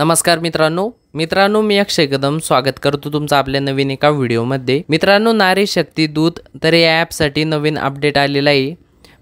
नमस्कार मित्रांनो मी अक्षय कदम स्वागत करतो तुमचं आपल्या नवीन एका व्हिडिओमध्ये। मित्रांनो नारी शक्ती दूत तर या ॲपसाठी नवीन अपडेट आलेला आहे।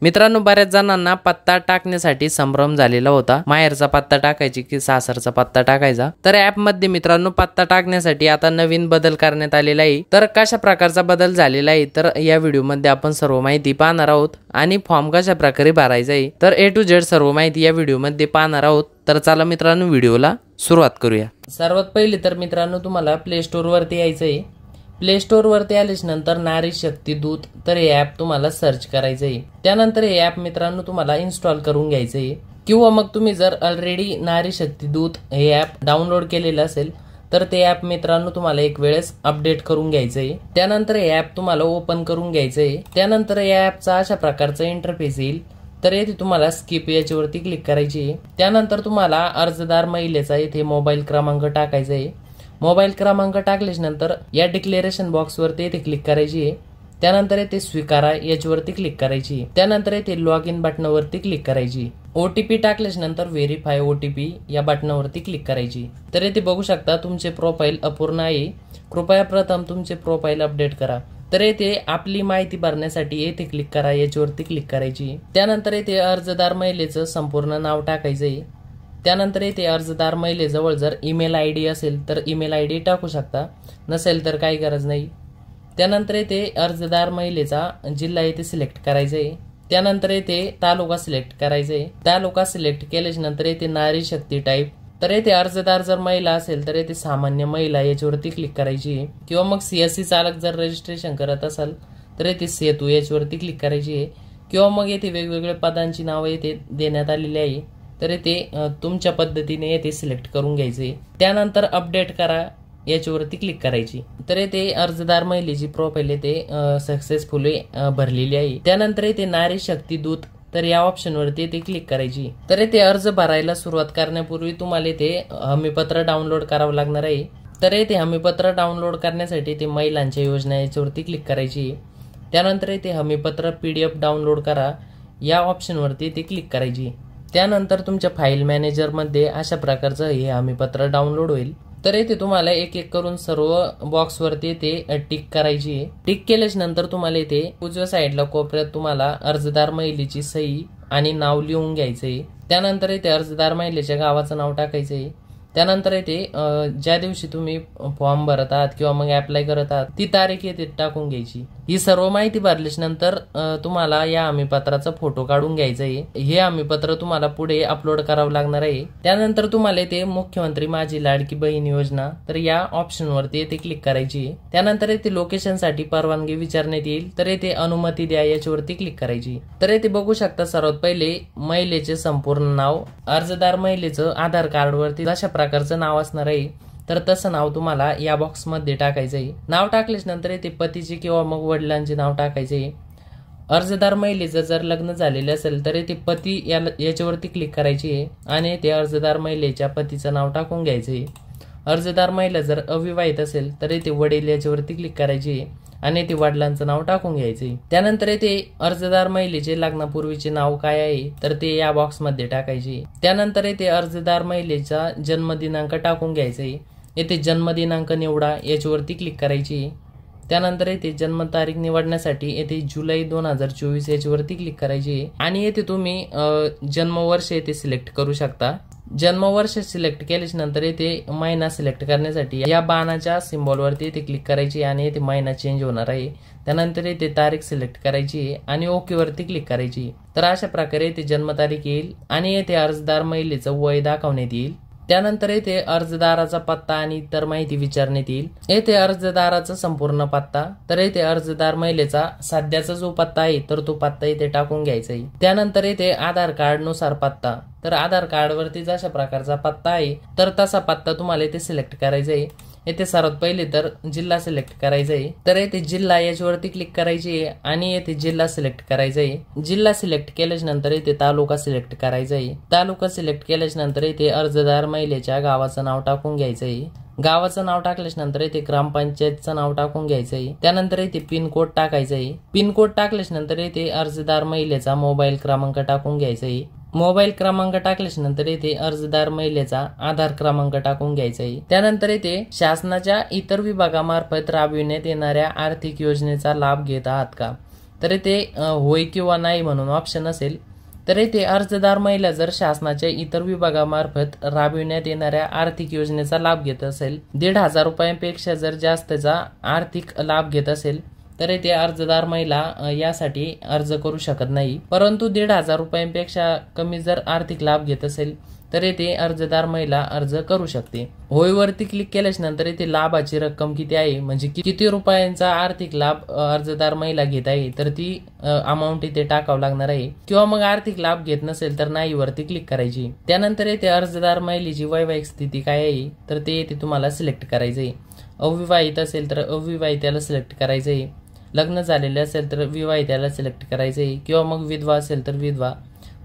मित्रांनो बऱ्याच जणांना पत्ता टाकण्यासाठी संभ्रम झालेला होता, माहेरचा पत्ता टाकायची की सासरचा पत्ता टाकायचा। तर ॲप मध्ये मित्रांनो पत्ता टाकण्यासाठी आता नवीन बदल करण्यात आलेला आहे। तर कशा प्रकारचा बदल झालेला आहे तर या व्हिडिओ मध्ये आपण सर्व माहिती पाहणार आहोत आणि फॉर्म कशा प्रकारे भरायचा आहे तर A to Z सर्व माहिती या व्हिडिओ मध्ये पाहणार आहोत। तर चला मित्रांनो व्हिडिओला सुरुवात करूया। सर्वात पहिले तर मित्रांनो तुम्हाला प्ले स्टोर वरती यायचं आहे। प्ले स्टोर वरती आल्याच नंतर नारी शक्ती दूत तर हे ॲप तुम्हाला सर्च करायचं आहे। त्यानंतर हे ॲप मित्रांनो तुम्हाला इन्स्टॉल करून घ्यायचं आहे, किंवा मग तुम्ही जर ऑलरेडी नारी शक्ती दूत हे ॲप डाउनलोड केलेलं असेल तर ते ॲप मित्रांनो तुम्हाला एक वेळेस अपडेट करून घ्यायचं आहे। त्यानंतर हे ॲप तुम्हाला ओपन करून घ्यायचं आहे। त्यानंतर या ॲपचा अशा प्रकारचा इंटरफेस येईल। तर येथे तुम्हाला स्किप याच्यावरती क्लिक करायची आहे। त्यानंतर तुम्हाला अर्जदार महिलेचा येथे मोबाईल क्रमांक टाकायचा आहे। मोबाईल क्रमांक टाकल्याच्या नंतर या डिक्लेरेशन बॉक्स वरती येथे क्लिक करायची आहे। त्यानंतर येथे स्वीकारा याच्यावरती क्लिक करायची आहे। त्यानंतर येथे लॉग इन बटनावरती क्लिक करायची। OTP टाकल्याच्या नंतर व्हेरीफाय OTP या बटनावरती क्लिक करायची। तर येथे बघू शकता तुमचे प्रोफाईल अपूर्ण आहे, कृपया प्रथम तुमचे प्रोफाईल अपडेट करा। तर येथे आपली माहिती भरण्यासाठी येथे क्लिक करा याच्यावरती क्लिक करायची। त्यानंतर येथे अर्जदार महिलेचं संपूर्ण नाव टाकायचं आहे। त्यानंतर येथे अर्जदार महिलेजवळ जर ईमेल ID असेल तर ईमेल ID टाकू शकता, नसेल तर काही गरज नाही। त्यानंतर येथे अर्जदार महिलेचा जिल्हा येथे सिलेक्ट करायचा आहे। त्यानंतर येथे तालुका सिलेक्ट करायचा आहे। तालुका सिलेक्ट केल्याच्या नंतर येथे नारी शक्ती टाईप, तर येथे अर्जदार जर महिला असेल तर येथे सामान्य महिला याच्यावरती क्लिक करायची, किंवा मग CSC चालक जर रजिस्ट्रेशन करत असाल तर येथे सेतू याच्यावरती क्लिक करायची आहे, किंवा मग येथे वेगवेगळ्या पदांची नावे येथे देण्यात आलेली आहे। तर येथे तुमच्या पद्धतीने येथे सिलेक्ट करून घ्यायचे। त्यानंतर अपडेट करा याच्यावरती क्लिक करायची। तर येथे अर्जदार महिलेची प्रोफाईल येथे सक्सेसफुली भरलेली आहे। त्यानंतर येथे नारी शक्ती दूत तर या ऑप्शन वरती येथे क्लिक करायची। तर येथे अर्ज भरायला सुरुवात करण्यापूर्वी तुम्हाला येथे हमीपत्र डाउनलोड करावं लागणार आहे। तर येथे हमीपत्र डाउनलोड करण्यासाठी ते महिलांच्या योजना याच्यावरती क्लिक करायची। त्यानंतर येथे हमीपत्र PDF डाउनलोड करा या ऑप्शन वरती येथे क्लिक करायची। त्यानंतर तुमच्या फाईल मॅनेजर मध्ये अशा प्रकारचं हे हमीपत्र डाउनलोड होईल। तर येथे तुम्हाला एक एक करून सर्व बॉक्स वरती येथे टिक करायची आहे। टिक केल्याच्या नंतर तुम्हाला येथे उजव्या साईडला कोपऱ्यात तुम्हाला अर्जदार महिलेची सही आणि नाव लिहून घ्यायचंय। त्यानंतर येथे अर्जदार महिलेच्या गावाचं नाव टाकायचंय। त्यानंतर येथे ज्या दिवशी तुम्ही फॉर्म भरत आहात किंवा मग अप्लाय करत आहात ती तारीख येथे टाकून घ्यायची। ही सर्व माहिती भरल्याच्या नंतर तुम्हाला या हमीपत्राचा फोटो काढून घ्यायचा आहे। हे हमीपत्र तुम्हाला पुढे अपलोड करावं लागणार आहे। त्यानंतर तुम्हाला येथे मुख्यमंत्री माझी लाडकी बहीण योजना तर या ऑप्शन वरती येथे क्लिक करायची। त्यानंतर येथे लोकेशन साठी परवानगी विचारण्यात येईल, तर येथे अनुमती द्या याच्यावरती क्लिक करायची। तर येथे बघू शकता सर्वात पहिले महिलेचे संपूर्ण नाव, अर्जदार महिलेचं आधार कार्ड वरती अशा प्रकारचं नाव असणार आहे, तर तसं नाव तुम्हाला या बॉक्स मध्ये टाकायचं आहे। नाव टाकल्याच्या नंतर येथे पतीचे किंवा मग वडिलांचे नाव टाकायचे। अर्जदार महिलेचं जर लग्न झालेलं असेल तर येथे पती याच्यावरती क्लिक करायची आहे आणि येथे अर्जदार महिलेच्या पतीचं नाव टाकून घ्यायचे। अर्जदार महिला जर अविवाहित असेल तर येथे वडील याच्यावरती क्लिक करायची आणि येथे वडिलांचं नाव टाकून घ्यायचे। त्यानंतर येथे अर्जदार महिलेचे लग्नापूर्वीचे नाव काय आहे तर ते या बॉक्स मध्ये टाकायचे। त्यानंतर येथे अर्जदार महिलेचा जन्मदिनांक टाकून घ्यायचे। येथे जन्मदिनांक निवडा याच्यावरती क्लिक करायची। त्यानंतर येथे जन्मतारीख निवडण्यासाठी येथे जुलै 2024 याच्यावरती क्लिक करायची आणि येथे तुम्ही जन्मवर्ष येथे सिलेक्ट करू शकता। जन्मवर्ष सिलेक्ट केल्याच्या नंतर येथे महिना सिलेक्ट करण्यासाठी या बाणाच्या सिम्बॉल वरती येथे क्लिक करायची आणि येथे महिना चेंज होणार आहे। त्यानंतर येथे तारीख सिलेक्ट करायची आणि ओके वरती क्लिक करायची। तर अशा प्रकारे येथे जन्मतारीख येईल आणि येथे अर्जदार महिलेचं वय दाखवण्यात येईल। त्यानंतर येथे अर्जदाराचा पत्ता आणि इतर माहिती विचारण्यात येईल। येथे अर्जदाराचा संपूर्ण पत्ता, तर येथे अर्जदार महिलेचा सध्याचा जो पत्ता आहे तर तो पत्ता इथे टाकून घ्यायचा आहे। त्यानंतर येथे आधार कार्ड नुसार पत्ता, तर आधार कार्ड वरती जशा प्रकारचा पत्ता आहे तर तसा पत्ता तुम्हाला इथे सिलेक्ट करायचा आहे। येथे सर्वात पहिले तर जिल्हा सिलेक्ट करायचा आहे, तर येथे जिल्हा याच्यावरती क्लिक करायची आहे आणि येथे जिल्हा सिलेक्ट करायचा आहे। जिल्हा सिलेक्ट केल्याच्या नंतर येथे तालुका सिलेक्ट करायचा आहे। तालुका सिलेक्ट केल्याच्या नंतर येथे अर्जदार महिलेच्या गावाचं नाव टाकून घ्यायचं आहे। गावाचं नाव टाकल्याच्या नंतर येथे ग्रामपंचायतचं नाव टाकून घ्यायचं आहे। त्यानंतर येथे पिनकोड टाकायचा आहे। पिनकोड टाकल्याच्या नंतर येथे अर्जदार महिलेचा मोबाईल क्रमांक टाकून घ्यायचा आहे। मोबाईल क्रमांक टाकल्याच्या नंतर इथे अर्जदार महिलेचा आधार क्रमांक टाकून घ्यायचा आहे। त्यानंतर इथे शासनाच्या इतर विभागामार्फत राबविण्यात येणाऱ्या आर्थिक योजनेचा लाभ घेत आहात का, तर इथे होय किंवा नाही म्हणून ऑप्शन असेल। तर इथे अर्जदार महिला जर शासनाच्या इतर विभागामार्फत राबविण्यात येणाऱ्या आर्थिक योजनेचा लाभ घेत असेल, 1,500 रुपयांपेक्षा जर जास्तचा आर्थिक लाभ घेत असेल, तर इथे अर्जदार महिला यासाठी अर्ज करू शकत नाही। परंतु 1,500 रुपयांपेक्षा कमी जर आर्थिक लाभ घेत असेल तर इथे अर्जदार महिला अर्ज करू शकते। होय वरती क्लिक केल्याच्या नंतर इथे लाभाची रक्कम किती आहे, म्हणजे किती रुपयांचा आर्थिक लाभ अर्जदार महिला घेत आहे, तर ती अमाऊंट इथे टाकावं लागणार आहे। किंवा मग आर्थिक लाभ घेत नसेल तर नाही वरती क्लिक करायची। त्यानंतर इथे अर्जदार महिलेची वैवाहिक स्थिती काय आहे, तर ते इथे तुम्हाला सिलेक्ट करायचं आहे। अविवाहित असेल तर अविवाहिताला सिलेक्ट करायचं आहे, लग्न झालेले असेल तर विवाहिताला सिलेक्ट करायचं आहे, किंवा मग विधवा असेल तर विधवा,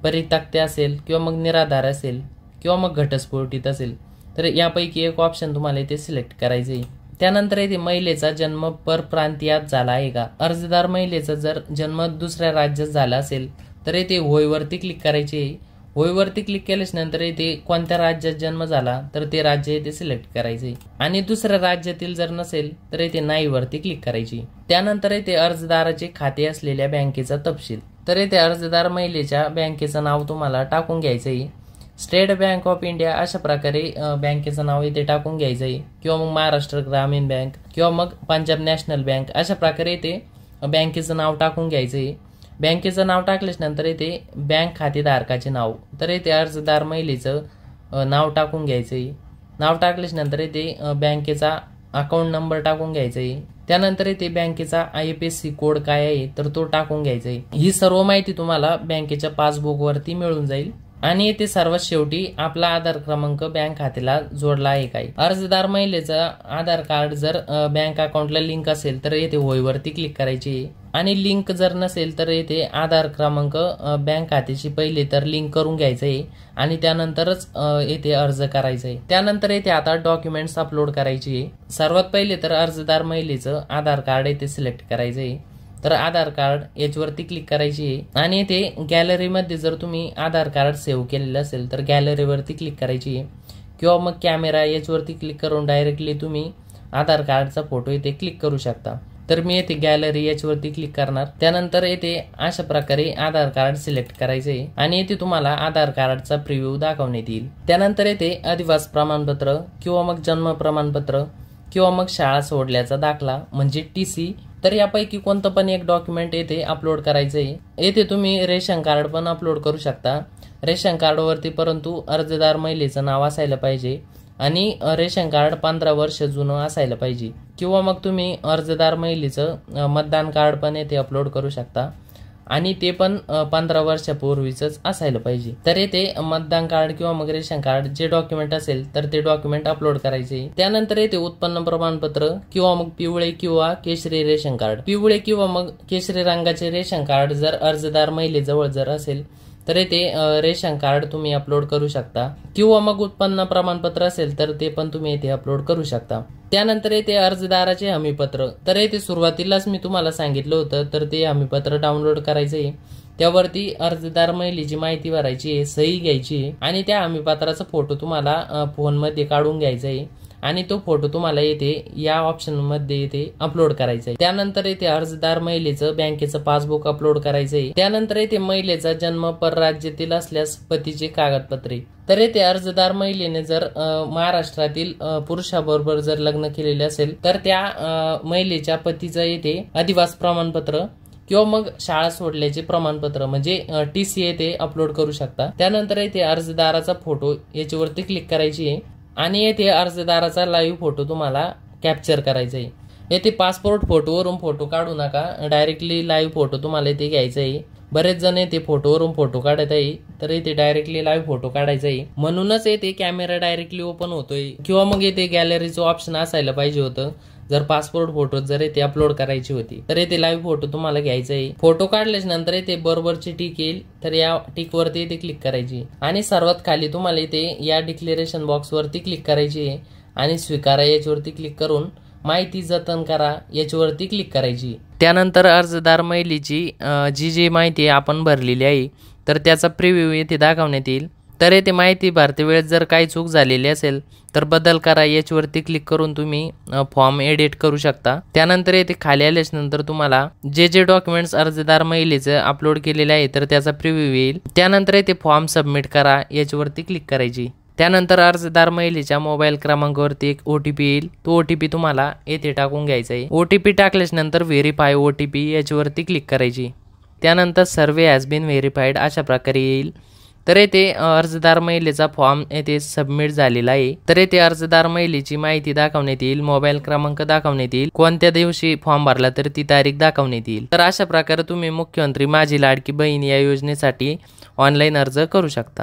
परित्यक्ते असेल किंवा मग निराधार असेल किंवा मग घटस्फोटित असेल, तर यापैकी एक ऑप्शन तुम्हाला इथे सिलेक्ट करायचं आहे। त्यानंतर इथे महिलेचा जन्म परप्रांतीयात झाला आहे का, अर्जदार महिलेचा जर जन्म दुसऱ्या राज्यात झाला असेल तर इथे होय वरती क्लिक करायचे आहे। होय वरती क्लिक केल्याच्या नंतर इथे कोणत्या राज्यात जन्म झाला तर ते राज्य इथे सिलेक्ट करायचे, आणि दुसऱ्या राज्यातील जर नसेल तर इथे नाही वरती क्लिक करायची। त्यानंतर इथे अर्जदाराचे खाते असलेल्या बँकेचा तपशील, तर इथे अर्जदार महिलेच्या बँकेचं नाव तुम्हाला टाकून घ्यायचं आहे। स्टेट बँक ऑफ इंडिया अशा प्रकारे बँकेचं नाव इथे टाकून घ्यायचं आहे, किंवा मग महाराष्ट्र ग्रामीण बँक किंवा मग पंजाब नॅशनल बँक अशा प्रकारे इथे बँकेचं नाव टाकून घ्यायचं आहे। बँकेचं नाव टाकल्याच्या नंतर इथे बँक खातेधारकाचे नाव, तर इथे अर्जदार महिलेचं नाव टाकून घ्यायचं आहे। नाव टाकल्याच्या नंतर इथे बँकेचा अकाउंट नंबर टाकून घ्यायचा आहे। त्यानंतर इथे बँकेचा IFSC कोड काय आहे तर तो टाकून घ्यायचा आहे। ही सर्व माहिती तुम्हाला बँकेच्या पासबुक वरती मिळून जाईल। आणि येथे सर्वात शेवटी आपला आधार क्रमांक बँक खात्याला जोडला आहे काय। अर्जदार महिलेचा आधार कार्ड जर बँक अकाउंटला लिंक असेल तर येथे होय वरती क्लिक करायची, आणि लिंक जर नसेल तर येथे आधार क्रमांक बँक खात्याशी पहिले तर लिंक करून घ्यायचं आहे, आणि त्यानंतरच येथे अर्ज करायचा आहे। त्यानंतर येथे आता डॉक्युमेंट्स अपलोड करायची आहे। सर्वात पहिले तर अर्जदार महिलेचं आधार कार्ड येथे सिलेक्ट करायचं आहे, तर आधार कार्ड याच्यावरती क्लिक करायची आहे, आणि इथे गॅलरीमध्ये जर तुम्ही आधार कार्ड सेव्ह केलेलं असेल तर गॅलरीवरती क्लिक करायची आहे, किंवा मग कॅमेरा याच्यावरती क्लिक करून डायरेक्टली तुम्ही आधार कार्डचा फोटो इथे क्लिक करू शकता। तर मी येथे गॅलरी याच्यावरती क्लिक करणार। त्यानंतर येथे अशा प्रकारे आधार कार्ड सिलेक्ट करायचे, आणि येथे तुम्हाला आधार कार्डचा प्रिव्ह्यू दाखवण्यात येईल। त्यानंतर येथे अधिवास प्रमाणपत्र किंवा मग जन्म प्रमाणपत्र किंवा मग शाळा सोडल्याचा दाखला म्हणजे TC, तर यापैकी कोणतं पण एक डॉक्युमेंट येथे अपलोड करायचं आहे। येथे तुम्ही रेशन कार्ड पण अपलोड करू शकता। रेशन कार्ड वरती परंतु अर्जदार महिलेचं नाव असायला पाहिजे, आणि रेशन कार्ड 15 वर्ष जुनं असायला पाहिजे, किंवा मग तुम्ही अर्जदार महिलेचं मतदान कार्ड पण येथे अपलोड करू शकता, आणि ते पण 15 वर्षापूर्वीच असायला पाहिजे। तर येथे मतदान कार्ड किंवा मग रेशन कार्ड जे डॉक्युमेंट असेल तर ते डॉक्युमेंट अपलोड करायचे। त्यानंतर येथे उत्पन्न प्रमाणपत्र किंवा मग पिवळे किंवा केशरी रेशन कार्ड, पिवळे किंवा मग केशरी रंगाचे रेशन कार्ड जर अर्जदार महिलेजवळ जर असेल तर येथे रेशन कार्ड तुम्ही अपलोड करू शकता, किंवा मग उत्पन्न प्रमाणपत्र असेल तर ते पण तुम्ही येथे अपलोड करू शकता। त्यानंतर येथे अर्जदाराचे हमीपत्र, तर येथे सुरुवातीलाच मी तुम्हाला सांगितलं होतं तर ते हमीपत्र डाउनलोड करायचे। त्यावरती अर्जदार महिलेची माहिती भरायची आहे, सही घ्यायची आहे, आणि त्या हमीपत्राचा फोटो तुम्हाला फोनमध्ये काढून घ्यायचा आहे, आणि तो फोटो तुम्हाला येथे या ऑप्शन मध्ये येथे अपलोड करायचा आहे। त्यानंतर येथे अर्जदार महिलेचं बँकेचं पासबुक अपलोड करायचं आहे। त्यानंतर येथे महिलेचा जन्म परराज्यातील असल्यास पतीचे कागदपत्रे, तर येथे अर्जदार महिलेने जर महाराष्ट्रातील पुरुषाबरोबर जर लग्न केलेले असेल तर त्या महिलेच्या पतीचं येथे अधिवास प्रमाणपत्र किंवा मग शाळा सोडल्याचे प्रमाणपत्र म्हणजे TC येथे अपलोड करू शकता। त्यानंतर येथे अर्जदाराचा फोटो याच्यावरती क्लिक करायची आहे, आणि येथे अर्जदाराचा लाईव्ह फोटो तुम्हाला कॅप्चर करायचा आहे। येथे पासपोर्ट फोटोवरून फोटो काढू नका, डायरेक्टली लाईव्ह फोटो तुम्हाला इथे घ्यायचा आहे। बरेच जण येथे फोटोवरून फोटो काढत आहे, तर इथे डायरेक्टली लाईव्ह फोटो काढायचा आहे, म्हणूनच येथे कॅमेरा डायरेक्टली ओपन होतोय, किंवा मग येथे गॅलरीचं ऑप्शन असायला पाहिजे होतं जर पासपोर्ट फोटो जर येथे अपलोड करायची होती। तर येथे लाईव्ह फोटो तुम्हाला घ्यायचा आहे। फोटो काढल्याच्या नंतर येथे बरोबरची टिक येईल, तर या टिक वरती इथे क्लिक करायची, आणि सर्वात खाली तुम्हाला इथे या डिक्लेरेशन बॉक्स वरती क्लिक करायची आहे, आणि स्वीकारा याच्यावरती क्लिक करून माहिती जतन करा याच्यावरती क्लिक करायची। त्यानंतर अर्जदार महिलेची जी माहिती आपण भरलेली आहे तर त्याचा प्रिव्ह्यू येथे दाखवण्यात येईल। तर येथे माहिती भरते वेळेस जर काही चूक झालेली असेल तर बदल करा याच्यावरती क्लिक करून तुम्ही फॉर्म एडिट करू शकता। त्यानंतर येथे खाली आल्यानंतर तुम्हाला जे डॉक्युमेंट्स अर्जदार महिलेचे अपलोड केलेले आहे तर त्याचा प्रिव्ह्यू येईल। त्यानंतर येथे फॉर्म सबमिट करा याच्यावरती क्लिक करायची। त्यानंतर अर्जदार महिलेच्या मोबाईल क्रमांकावरती एक OTP येईल, तो OTP तुम्हाला येथे टाकून घ्यायचा आहे। OTP टाकल्यानंतर व्हेरीफाय OTP याच्यावरती क्लिक करायची। त्यानंतर सर्वे हॅज बीन व्हेरीफाईड अशा प्रकारे येईल। तर येथे अर्जदार महिलेचा फॉर्म येथे सबमिट झालेला आहे। तर येथे अर्जदार महिलेची माहिती दाखवण्यात येईल, मोबाईल क्रमांक दाखवण्यात येईल, कोणत्या दिवशी फॉर्म भरला तर ती तारीख दाखवण्यात येईल। तर अशा प्रकारे तुम्ही मुख्यमंत्री माझी लाडकी बहीण या योजनेसाठी ऑनलाईन अर्ज करू शकता।